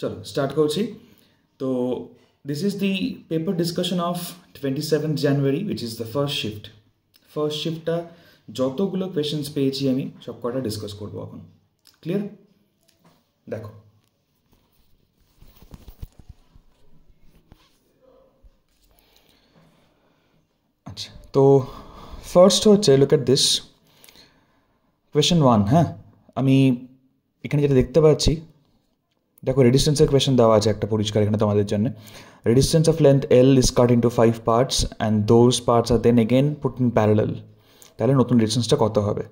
চলো স্টার্ট করছি। তো this is the paper discussion of 27th January which is the first শিফটটা যতগুলো কোয়েশ্চেন্স পেয়েছি আমি সব কটা ডিসকাস করবো এখন। ক্লিয়ার? দেখো, আচ্ছা, তো ফার্স্ট হচ্ছে লুক এট দিস কোয়েশ্চেন 1। হ্যাঁ, আমি এখানে যেটা দেখতে পাচ্ছি, দেখো রেডিস্টেন্সের কোয়েশ্চেন দেওয়া আছে একটা পরিষ্কার এখানে তোমাদের জন্য। Resistance of length L is cut into 5 parts and those parts are then again put in parallel. তাহলে নতুন রেডিস্টেন্সটা কত হবে?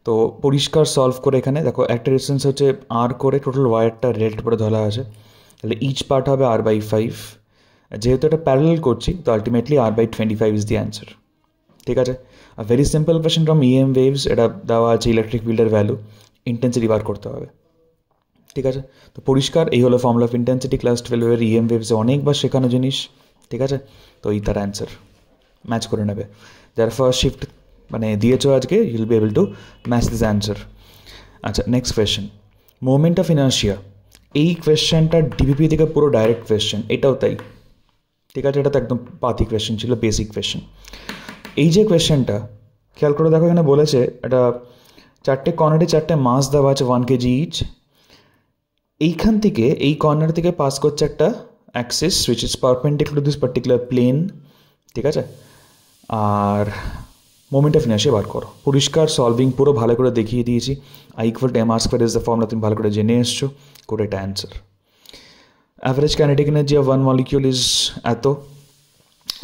তো পরিষ্কার সলভ করে এখানে দেখো একটা রেডিস্টেন্স হচ্ছে আর করে টোটাল ওয়ারটা রেড করে ধরা আছে, তাহলে ইচ পার্ট হবে r/5। যেহেতু এটা প্যারালাল করছি তো ultimately r/25 is the answer. ঠিক আছে, are very simple question from EM waves, এটা দেওয়া আছে ইলেকট্রিক ফিল্ডের ভ্যালু, ইন্টেন্সিটি বার করতে হবে। ঠিক আছে, তো পরিষ্কার এই হলো ফর্মুলা অফ ইন্টেন্সিটি, ক্লাস 12-এর EM ওয়েভসে অনেকবার শেখানো জিনিস। ঠিক আছে, তো এই তার অ্যান্সার ম্যাচ করে নেবে। যারা ফার্স্ট শিফট মানে দিয়েছো আজকে, you will be able to match this answer. আচ্ছা, next question, moment of inertia. এই কোয়েশ্চেনটা ডিবিপি থেকে পুরো ডাইরেক্ট কোয়েশ্চেন, এটাও তাই। ঠিক আছে, এটা তো একদম পাতি কোয়েশ্চেন ছিল, বেসিক কোয়েশ্চেন। এই যে কোয়েশ্চেনটা খেয়াল করে দেখো, এখানে বলেছে এটা চারটে কর্নারে চারটে মাস দেওয়া আছে 1 kg ইচ। এইখান থেকে এই কর্নার থেকে পাস করছে একটা axis which is perpendicular to this particular plane. ঠিক আছে, আর মোমেন্ট অফ ইনার্শিয়া বার করো। পরিষ্কার সলভিং পুরো ভালো করে দেখিয়ে দিয়েছি। I=mr² ইজ দ্য ফর্মুলা, তুমি ভালো করে জেনে এসছো, করে এটা answer. Average kinetic energy of 1 molecule is এত।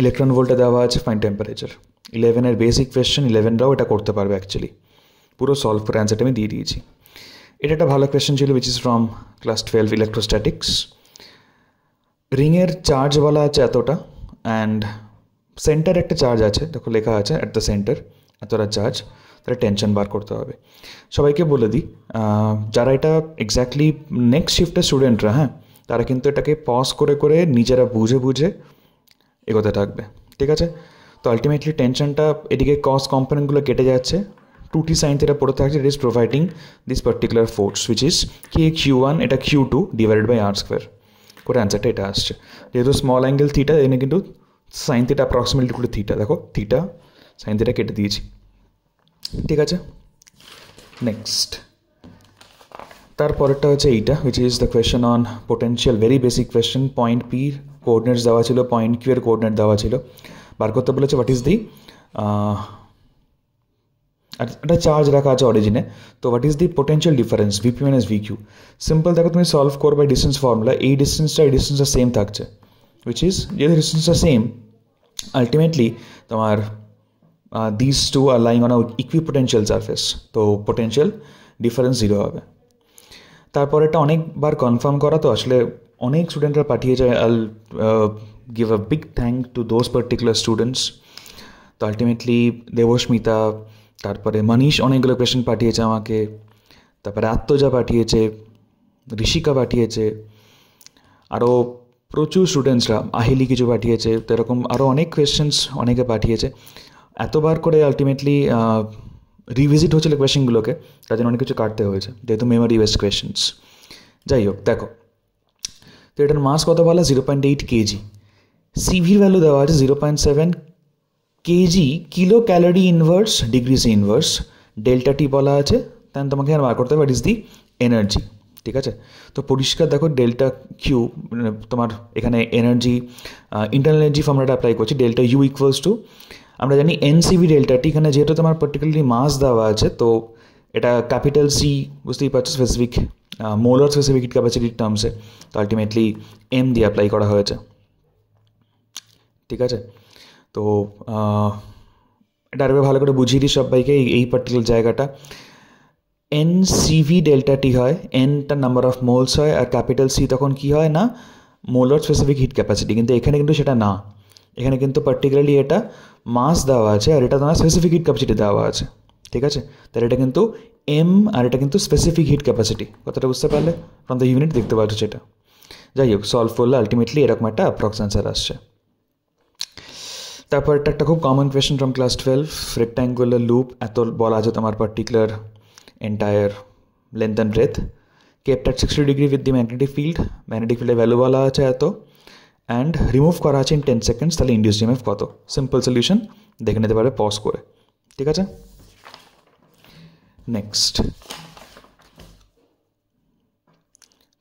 ইলেকট্রন ভোল্টে দেওয়া আছে, ফাইন টেম্পারেচার। 11-এর বেসিক কোয়েশ্চেন, 11রাও এটা করতে পারবে অ্যাকচুয়ালি। পুরো সলভ করে অ্যান্সারটা আমি দিয়ে দিয়েছি। এটা একটা ভালো কোয়েশ্চেন ছিল which is from class 12 electrostatics. রিংয়ের চার্জ বলা আছে এতটা, অ্যান্ড সেন্টার একটা চার্জ আছে, দেখো লেখা আছে অ্যাট দ্য সেন্টার এতটা চার্জ, তাহলে টেনশন বার করতে হবে। সবাইকে বলে দিই, যারা এটা এক্স্যাক্টলি নেক্সট শিফটের স্টুডেন্টরা, হ্যাঁ, তারা কিন্তু এটাকে পজ করে করে নিজেরা বুঝে বুঝে এগোতে থাকবে। ঠিক আছে, তো আলটিমেটলি টেনশনটা এদিকে কস কম্পোনেন্টগুলো কেটে যাচ্ছে, 2t sin theta পড়ে থাকছে, it is providing this particular force which is kq1, এটা q2 ডিভাইডেড বাই r² করে অ্যান্সারটা এটা আসছে। যেহেতু স্মল অ্যাঙ্গেল থিটা, এখানে কিন্তু sine theta approximately to theta, দেখো থিটা সাইন থিটা কেটে দিয়েছি। ঠিক আছে, নেক্সট তারপরেরটা হচ্ছে এইটা which is the question on potential, very basic question. Point P coordinates দেওয়া ছিল, পয়েন্ট কিউ এর কোঅর্ডিনেট দেওয়া ছিল, বার করতে বলেছে হোয়াট ইজ দি একটা চার্জ রাখা আছে অরিজিনে, তো what is the potential difference VP minus VQ। Simple দেখো, তুমি সলভ করবে ডিস্টেন্স ফর্মুলা, এই ডিস্টেন্সটা সেম থাকছে, উইচ ইজ যেহেতু ডিস্টেন্সটা সেম আলটিমেটলি তোমার this two are lying on a equipotential surface, তো পোটেন্সিয়াল ডিফারেন্স 0 হবে। তারপর এটা অনেকবার কনফার্ম করা, তো আসলে অনেক স্টুডেন্টরা পাঠিয়েছে, আইল give a big thank to those particular students. তো আলটিমেটলি দেবস্মিতা, তারপরে মনীষ অনেকগুলো কোয়েশ্চেন পাঠিয়েছে আমাকে, তারপরে আত্মজা পাঠিয়েছে, ঋষিকা পাঠিয়েছে, আরও প্রচুর স্টুডেন্টসরা, আহিলি কিছু পাঠিয়েছে, তো এরকম আরও অনেক কোয়েশ্চেন্স অনেকে পাঠিয়েছে। এতবার করে আলটিমেটলি রিভিজিট হচ্ছিল কোয়েশ্চেনগুলোকে, তার জন্য অনেক কিছু কাটতে হয়েছে, যেহেতু মেমোরি বেসড কোয়েশ্চেন্স। যাই হোক, দেখো তো এটার মাস কত বলা, 0.8 kg। সিভির ভ্যালু দেওয়া আছে 0.7 kg kilo calorie inverse degree C inverse, delta T বলা আছে, তাই তোমাকে আর বার করতে হবে হোয়াট ইজ দি এনার্জি। ঠিক আছে, তো পরিষ্কার দেখো ডেল্টা কিউ, তোমার এখানে এনার্জি ইন্টারনাল এনার্জি ফর্মুলাটা অ্যাপ্লাই করছি, ডেল্টা ইউ ইকুয়ালস টু, আমরা জানি NCV ডেল্টা টি, এখানে যেহেতু তোমার পার্টিকুলারলি মাস দেওয়া আছে, তো এটা ক্যাপিটাল সি, বুঝতেই পারছো, স্পেসিফিক মোলার স্পেসিফিক হিট ক্যাপাসিটির টার্মসে, তো আলটিমেটলি M দিয়ে অ্যাপ্লাই করা হয়েছে। ঠিক আছে, তো এটা আরও ভালো করে বুঝিয়ে দিই সবাইকে, এই পার্টিকুলার জায়গাটা NCV ডেল্টা টি হয়, Nটা নাম্বার অফ মোলস হয়, আর ক্যাপিটাল সি তখন কি হয় না, মোলার স্পেসিফিক হিট ক্যাপাসিটি, কিন্তু এখানে কিন্তু সেটা না, এখানে কিন্তু পার্টিকুলারলি এটা মাস দেওয়া আছে আর এটা তোমার স্পেসিফিক হিট ক্যাপাসিটি দেওয়া আছে। ঠিক আছে, তাহলে এটা কিন্তু M আর এটা কিন্তু স্পেসিফিক হিট ক্যাপাসিটি, কথাটা বুঝতে পারলে, ফ্রম দ্য ইউনিট দেখতে পাচ্ছ সেটা। যাই হোক, সলভ করলে আলটিমেটলি এরকম একটা অ্যাপ্রক্স অ্যান্সার আসছে। তারপর একটা খুব common question from class 12, rectangular loop, এত বলা আছে তোমার particular entire length and breadth, kept at 60 degree with the magnetic ফিল্ডের ভ্যালু বলা আছে এত, অ্যান্ড রিমুভ করা আছে ইন 10 সেকেন্ডস, তাহলে ইন্ডিউসড ইএমএফ কত? সিম্পল সলিউশন, দেখে নিতে পারবে পজ করে। ঠিক আছে, নেক্সট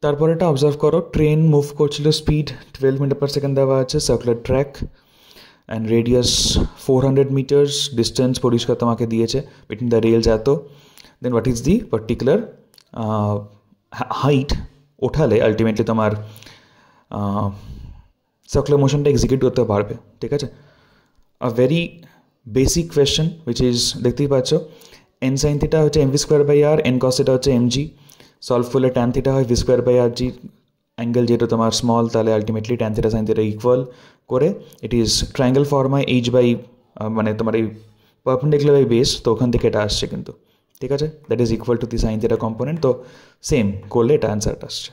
তারপর এটা অবজার্ভ করো, ট্রেন মুভ করছিল, স্পিড 12 মিটার পার সেকেন্ড দেওয়া আছে, circular track and radius 400 metres, distance পরিষ্কার তোমাকে দিয়েছে বিটুইন দ্য রেলস এত, then what is the particular height ওঠালে আলটিমেটলি তোমার সার্কুলার মোশনটা এক্সিকিউট করতে পারবে। ঠিক আছে, a very basic question which is, দেখতেই পাচ্ছ এন সাইন থিটা হচ্ছে mv square by r, N cos theta হচ্ছে এমজি, সলভ করলে ট্যান থিটা হয় V square by r g, angle যেটা তোমার স্মল, তাহলে ultimately tan theta sine theta equal করে ইট ইজ ট্রায়াঙ্গেল ফর্মায় এইচ বাই মানে তোমার এই পারপেন্ডিকুলার বাই বেস, তো ওখান থেকে এটা আসছে কিন্তু। ঠিক আছে, that is equal to the sine theta component, তো সেম করলে এটা অ্যান্সারটা আসছে।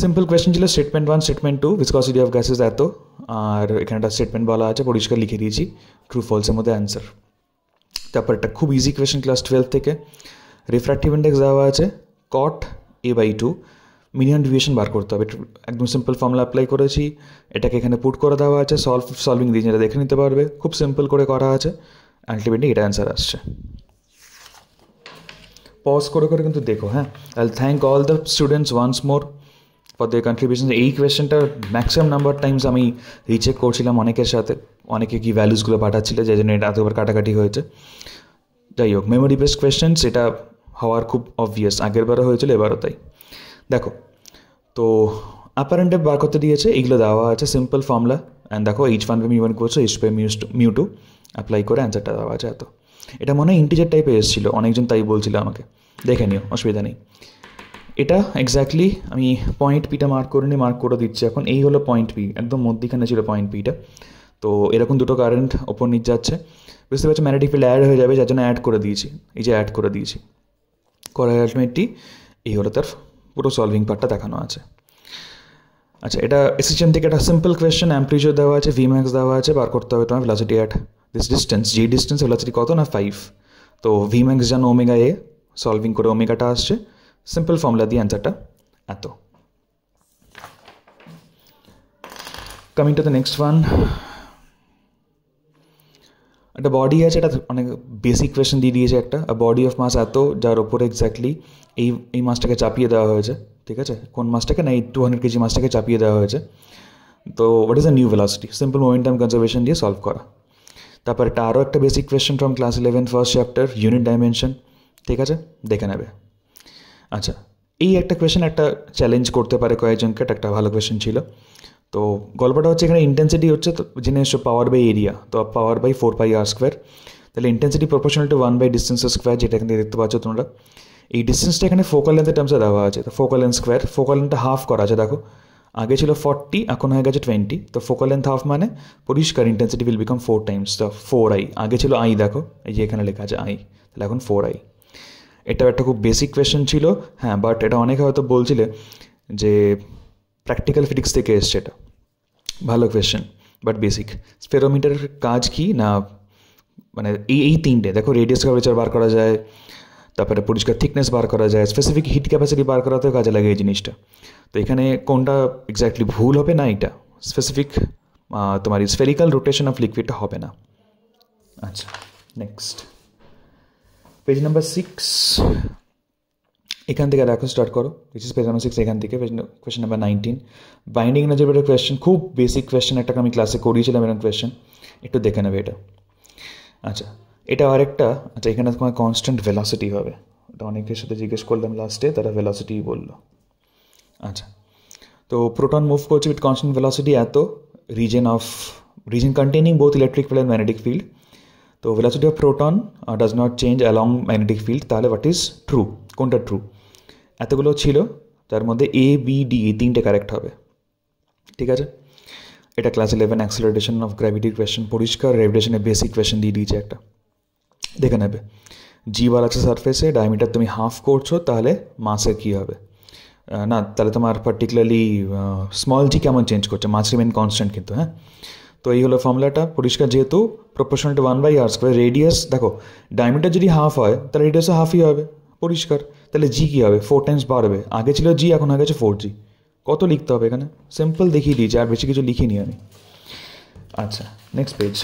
সিম্পল কোয়েশ্চেন ছিল স্টেটমেন্ট 1 স্টেটমেন্ট 2 ভিসকসিটি অফ গ্যাসেস এত, আর এখানে একটা স্টেটমেন্ট বলা আছে, পরিষ্কার লিখে দিয়েছি ট্রু ফলসের মধ্যে অ্যান্সার। তারপর একটা খুব ইজি কোয়েশ্চেন ক্লাস 12 থেকে, রিফ্র্যাক্টিভ ইন্ডেক্স দেওয়া আছে কট a/2, মিনিমাম ডিভিয়েশন বার করতে হবে, একদম সিম্পল ফর্মুলা অ্যাপ্লাই করেছি, এটাকে এখানে পুট করে দেওয়া আছে, সলভিং দিয়ে যেটা দেখে নিতে পারবে, খুব সিম্পল করে করা আছে, আলটিমেটলি এটা অ্যান্সার আসছে। পজ করে করে কিন্তু দেখো, হ্যাঁ। I thank all the students once more for their contribution. এই কোয়েশ্চেনটা ম্যাক্সিমাম নাম্বার টাইমস আমি রিচেক করছিলাম অনেকের সাথে, অনেকে কি ভ্যালুসগুলো পাঠাচ্ছিল, যাই জন্য এটা এতবার কাটাকাটি হয়েছে। যাই হোক, মেমোরি বেসড কোয়েশ্চেন্স, এটা হওয়ার খুব অবভিয়াস, আগেরবারও হয়েছিল, এবারও তাই। দেখো, তো আপার অ্যান্ড ডেপ বার করতে দিয়েছে, এইগুলো দেওয়া আছে সিম্পল ফর্মুলা, অ্যান্ড দেখো H1 বাই μ1 করছো H বাই μ2 অ্যাপ্লাই করে অ্যান্সারটা দেওয়া আছে এত। এটা মনে হয় ইন্টিজার টাইপে এসেছিলো, অনেকজন তাই বলছিল আমাকে, দেখে নিও, অসুবিধা নেই। এটা এক্স্যাক্টলি আমি পয়েন্ট পিটা মার্ক করে দিচ্ছি এখন, এই হলো পয়েন্ট পি, একদম মধ্যিখানে ছিল পয়েন্ট পিটা। তো এরকম দুটো কারেন্ট ওপর নিচ যাচ্ছে, বুঝতে পারছি ম্যাগনেটিক ফিল্ড অ্যাড হয়ে যাবে, যার জন্য অ্যাড করে দিয়েছি, এই যে অ্যাড করে দিয়েছি, করার আলটিমেটলি এই হলো তার পুরো সলভিং পার্টটা দেখানো আছে। আচ্ছা, এটা এসিশন থেকে একটা সিম্পল কোয়েশ্চেন, অ্যাম্প্লিটিউড দেওয়া আছে, ভি ম্যাক্স দেওয়া আছে, বার করতে হবে তোমার ভেলোসিটি অ্যাট দিস ডিস্টেন্স, যে ডিস্টেন্স ভেলোসিটি কত না 5, তো ভি ম্যাক্স জানো ওমেগা এ, সলভিং করে ওমেগাটা আসছে, সিম্পল ফর্মুলা দিয়ে অ্যান্সারটা এত। Coming to the next one, একটা বডি আছে, এটা অনেক বেসিক কোয়েশ্চেন দিয়ে দিয়েছে একটা, বডি অফ মাস এত, যার ওপরে এক্স্যাক্টলি এই মাসটাকে চাপিয়ে দেওয়া হয়েছে। ঠিক আছে, কোন মাসটাকে না, এই 200 কেজি মাসটাকে চাপিয়ে দেওয়া হয়েছে। তো what is the new velocity, simple momentum conservation দিয়ে সলভ করা। তারপর এটা আরও একটা basic question from class 11 first chapter, unit dimension. ঠিক আছে, দেখে নেবে। আচ্ছা, এই একটা কোয়েশ্চেন একটা চ্যালেঞ্জ করতে পারে কয়েকজনকে, এটা একটা ভালো কোয়েশ্চেন ছিল। তো গল্পটা হচ্ছে এখানে ইন্টেন্সিটি হচ্ছে, তো জেনে এসছো পাওয়ার বাই এরিয়া, তো পাওয়ার বাই 4πr², তাহলে intensity proportional to 1 by distance square, যেটা এখানে দেখতে পাচ্ছ তোমরা। এই ডিস্টেন্সটা এখানে ফোকাল লেন্থের টার্মসে দেওয়া আছে, তো ফোকাল লেন্থ স্কোয়ার, ফোকাল লেন্থটা হাফ করা আছে, দেখো আগে ছিল 40, এখন হয়ে গেছে 20, তো ফোকাল লেন্থ হাফ মানে পরিষ্কার ইন্টেন্সিটি উইল বিকাম 4 টাইমস, তো 4i, আগে ছিল i, দেখো এই যে এখানে লেখা আছে i, তাহলে এখন 4i। এটাও একটা খুব বেসিক কোয়েশ্চেন ছিল, হ্যাঁ, বাট এটা অনেকে হয়তো বলছিলে যে প্র্যাকটিক্যাল ফিজিক্স থেকে এসছে, এটা ভালো কোয়েশ্চেন বাট বেসিক। স্পেরোমিটারের কাজ কি না, মানে এই তিনটে দেখো, রেডিয়াস কার্ভেচার বার করা যায়, তারপরে পরিষ্কার থিকনেস বার করা যায়, স্পেসিফিক হিট ক্যাপাসিটি বার করাতেও কাজে লাগে এই জিনিসটা। তো এখানে কোনটা এক্স্যাক্টলি ভুল হবে না, এটা স্পেসিফিক তোমার স্ফেরিক্যাল রোটেশন অফ লিকুইডটা হবে না। আচ্ছা, নেক্সট পেজ নাম্বার 6, এখান থেকে দেখো স্টার্ট করো, দিস ইজ পেজ নাম্বার 6, এখান থেকে কোয়েশ্চেন নাম্বার 19, বাইন্ডিং এনার্জির একটা কোয়েশ্চেন, খুব বেসিক কোয়েশ্চেন, একটা আমি ক্লাসে করিয়েছিলাম এরকম কোয়েশ্চেন, একটু দেখে নেবে এটা। আচ্ছা, এটা আরেকটা, আচ্ছা এখানে তোমার কনস্ট্যান্ট ভেলোসিটি হবে, এটা অনেকের সাথে জিজ্ঞেস করলাম লাস্টে, তারা ভেলোসিটি বললো। আচ্ছা, তো প্রোটন মুভ করছে উইথ কনস্ট্যান্ট ভেলোসিটি এত, region containing both electric field and magnetic field, তো velocity of proton does not change along magnetic field, তাহলে হোয়াট ইজ ট্রু, কোনটা ট্রু? এতগুলো ছিল, তার মধ্যে এ বি ডি এই তিনটে কারেক্ট হবে। ঠিক আছে, এটা ক্লাস 11 অ্যাক্সেলারেশন অফ গ্র্যাভিটির কোয়েশ্চেন, পরিষ্কার গ্র্যাভিটেশনের বেসিক কোয়েশ্চেন দিয়ে দিয়েছে একটা, দেখে নেবে। জি বার আছে সারফেসে, ডায়ামিটার তুমি হাফ করছো, তাহলে মাসের কী হবে না, তাহলে তোমার পার্টিকুলারলি স্মল জি কেমন চেঞ্জ করছে, মাস রিমেন কনস্ট্যান্ট কিন্তু, হ্যাঁ। তো এই হলো ফর্মুলাটা, পরিষ্কার, যেহেতু প্রপোর্শনাল টু 1/r², রেডিয়াস দেখো ডায়ামিটার যদি হাফ হয় তাহলে রেডিয়াসও হাফই হবে, পরিষ্কার। তাহলে জি কী হবে, 4 টাইমস বাড়বে, আগে ছিল জি এখন হয়ে গেছে 4G। কত লিখতে হবে এখানে, সিম্পল দেখিয়ে দিয়েছি, আর বেশি কিছু লিখিনি আমি। আচ্ছা নেক্সট পেজ।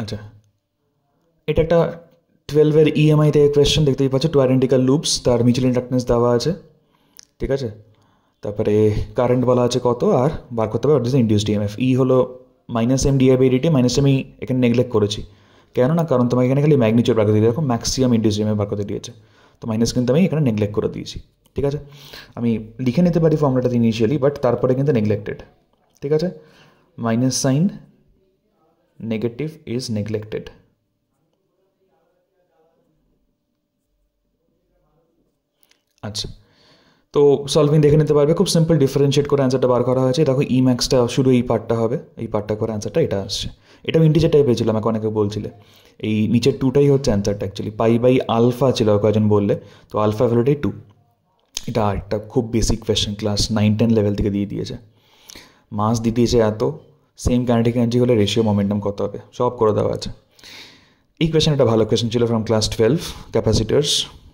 আচ্ছা এটা একটা 12-এর ইএমআই থেকে কোয়েশ্চেন, দেখতেই পাচ্ছ, টু আইডেন্টিক্যাল লুপস, তার মিউচুয়াল ইন্ডাকটেন্স দেওয়া আছে, ঠিক আছে। তারপরে কারেন্ট বলা আছে কত, আর বার করতে হবে what is the induced EMF. E হলো -m dI/dt, -m এখানে নেগলেক্ট করেছি কেন না, কারণ তোমাকে এখানে খালি ম্যাগনিটিউড বার করে দিয়েছে, এরকম ম্যাক্সিমাম ইন্ডিউসড ইএমএফ বার করতে দিয়েছে, তো মাইনাস কিন্তু আমি এখানে নেগলেক্ট করে দিয়েছি, ঠিক আছে। আমি লিখে নিতে পারি ফর্মুলাটাতে ইনিশিয়ালি, বাট তারপরে কিন্তু নেগলেক্টেড, ঠিক আছে। Minus sine negative is neglected. আচ্ছা তো সলভিং দেখে নিতে পারবে, খুব সিম্পল ডিফারেন্সিয়েট করে অ্যান্সারটা বার করা হয়েছে। দেখো ই ম্যাক্সটা শুধু এই পার্টটা হবে, এই পার্টটা করে অ্যান্সারটা এটা আসছে। এটাও ইন্টিজার টাইপের ছিল, আমাকে অনেকে বলছিলে এই নিচের 2টাই হচ্ছে অ্যান্সারটা, অ্যাকচুয়ালি π/α ছিল কয়েকজন বললে, তো আলফা ভ্যালুটাই 2। এটা একটা খুব বেসিক কোয়েশ্চেন, ক্লাস 9-10 লেভেল থেকে দিয়ে দিয়েছে। মাস দিয়ে দিয়েছে এত, সেম কাইনেটিক এনার্জি হলে রেশিও মোমেন্টাম কত হবে সব করে দেওয়া আছে। এই কোয়েশ্চেন একটা ভালো কোয়েশ্চেন ছিল ফ্রম ক্লাস 12, ক্যাপাসিটার্স,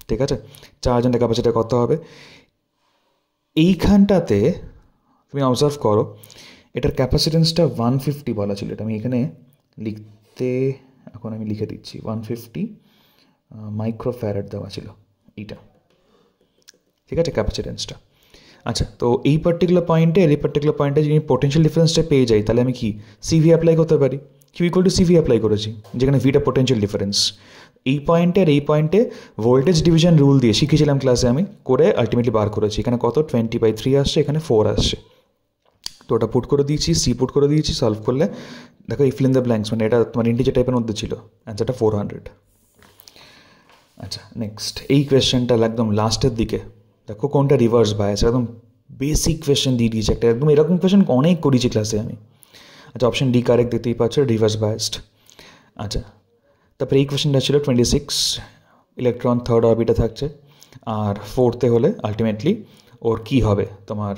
ঠিক আছে। চার্জ ক্যাপাসিটার কত হবে, এইখানটাতে তুমি অবজার্ভ করো, এটার ক্যাপাসিটেন্সটা 150 বলা ছিল, এটা আমি এখানে লিখতে, এখন আমি লিখে দিচ্ছি 150 মাইক্রোফ্যারাড দেওয়া ছিল এইটা, ঠিক আছে ক্যাপাসিটেন্সটা। আচ্ছা তো এই পার্টিকুলার পয়েন্টে যদি পোটেনশিয়াল ডিফারেন্সটা পেয়ে যাই, তাহলে আমি কি সিভি অ্যাপ্লাই করতে পারি, Q equal to CV apply করেছি, যেখানে ভিটা পোটেনশিয়াল ডিফারেন্স। এই পয়েন্টে আর এই পয়েন্টে ভোল্টেজ ডিভিশন রুল দিয়ে শিখেছিলাম ক্লাসে আমি, করে আলটিমেটলি বার করেছি। এখানে কত 20/3 আসছে, এখানে 4 আসছে, তো ওটা পুট করে দিয়েছি, সি পুট করে দিয়েছি, সলভ করলে দেখো এই ফিল ইন দ্য ব্ল্যাঙ্কস, মানে এটা তোমার ইন্টিজার টাইপের মধ্যে ছিল, অ্যান্সারটা 400। আচ্ছা নেক্সট এই কোয়েশ্চেনটা একদম লাস্টের দিকে, দেখো কোনটা রিভার্স বায়াস, একদম বেসিক কোয়েশ্চেন দিয়ে দিয়েছে একটা, একদম এরকম কোয়েশ্চেন অনেক করেছি ক্লাসে আমি। আচ্ছা অপশন ডি কারেক্ট, দেখতেই পাচ্ছ, রিভার্স বায়াসড। আচ্ছা তারপরে এই কোয়েশ্চেনটা ছিল 26 ইলেকট্রন থার্ড অরবিটে থাকছে, আর 4th হলে আলটিমেটলি ওর কী হবে তোমার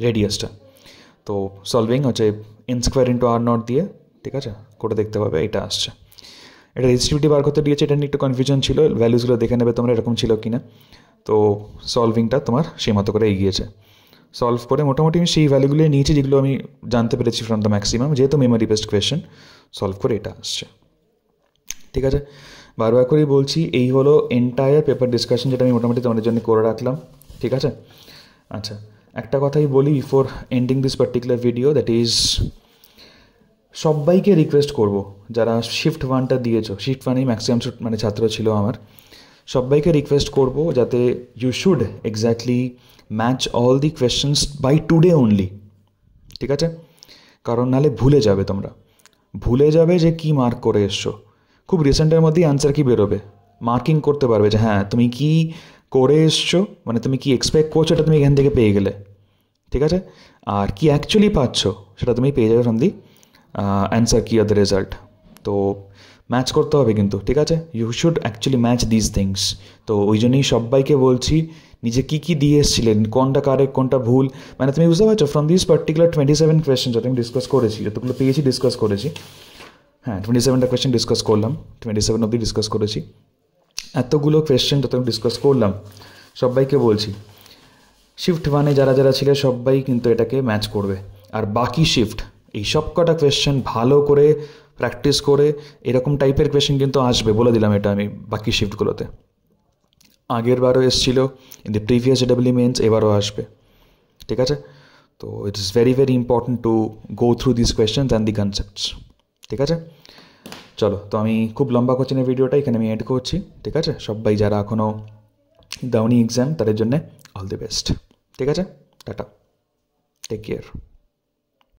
রেডিয়াসটা। তো সলভিং হচ্ছে n² × r0 দিয়ে, ঠিক আছে, করে দেখতে পাবে এটা আসছে। এটা রেজিস্টিভিটি বার করতে দিয়েছে, এটা নিয়ে একটু কনফিউশন ছিল, ভ্যালুসগুলো দেখে নেবে তোমরা এরকম ছিল কি না। তো সলভিংটা তোমার সেই মতো করে এগিয়েছে, সলভ করে মোটামুটি আমি সেই ভ্যালুগুলো নিয়েছি যেগুলো আমি জানতে পেরেছি ফ্রম দ্য ম্যাক্সিমাম, যেহেতু মেমোরি বেসড কোয়েশ্চেন, সলভ করে এটা আসছে, ঠিক আছে। বারবার করেই বলছি এই হলো এন্টায়ার পেপার ডিসকাশন, যেটা আমি মোটামুটি তোমাদের জন্য করে রাখলাম, ঠিক আছে। আচ্ছা একটা কথাই বলি before ending this particular video, that is সবাইকে রিকোয়েস্ট করব যারা শিফট 1টা দিয়েছো, শিফট 1এই ম্যাক্সিমাম মানে ছাত্র ছিল আমার, সবাইকে রিকোয়েস্ট করব যাতে you should exactly match all the questions by today only, ঠিক আছে। কারণ নাহলে ভুলে যাবে, তোমরা ভুলে যাবে যে কি মার্ক করে এসছো। খুব রিসেন্টের মধ্যেই অ্যান্সার কি বেরোবে, মার্কিং করতে পারবে যে হ্যাঁ তুমি কি করে এসছো, মানে তুমি কি এক্সপেক্ট করছো এটা তুমি এখান থেকে পেয়ে গেলে, ঠিক আছে। আর কি অ্যাকচুয়ালি পাচ্ছ সেটা তুমি পেয়ে যাবে ফ্রম দি অ্যান্সার কি আর দ্য রেজাল্ট। তো ম্যাচ করতে হবে কিন্তু, ঠিক আছে, you should actually match this things. তো ওই জন্যই সবাইকে বলছি নিজে কী কী দিয়ে এসেছিলেন, কোনটা কারেক্ট কোনটা ভুল, মানে তুমি বুঝতে পারছো ফ্রম দিস পার্টিকুলার 27 কোয়েশ্চেন যত আমি ডিসকাস করেছি, যতগুলো পেয়েছি ডিসকাস করেছি, হ্যাঁ 27টা কোয়েশ্চেন ডিসকাস করলাম, 27 অবধি ডিসকাস করেছি, এতগুলো কোয়েশ্চেন যত আমি ডিসকাস করলাম, সবাইকে বলছি শিফট 1-এ যারা যারা ছিল সবাই কিন্তু এটাকে ম্যাচ করবে। আর বাকি শিফট এই সব কটা কোয়েশ্চেন ভালো করে প্র্যাকটিস করে এরকম টাইপের কোয়েশ্চেন কিন্তু আসবে, বলে দিলাম এটা আমি বাকি শিফটগুলোতে। আগের বারও এসেছিলো in the previous JEE mains, এবারও আসবে, ঠিক আছে। তো it is very very important to go through this questions and the concepts, ঠিক আছে। চলো তো আমি খুব লম্বা করছি না ভিডিওটা, এখানে আমি এড করছি, ঠিক আছে। সবাই যারা এখনও দাওনি এক্সাম তাদের জন্য অল দি বেস্ট, ঠিক আছে, টাটা, টেক কেয়ার।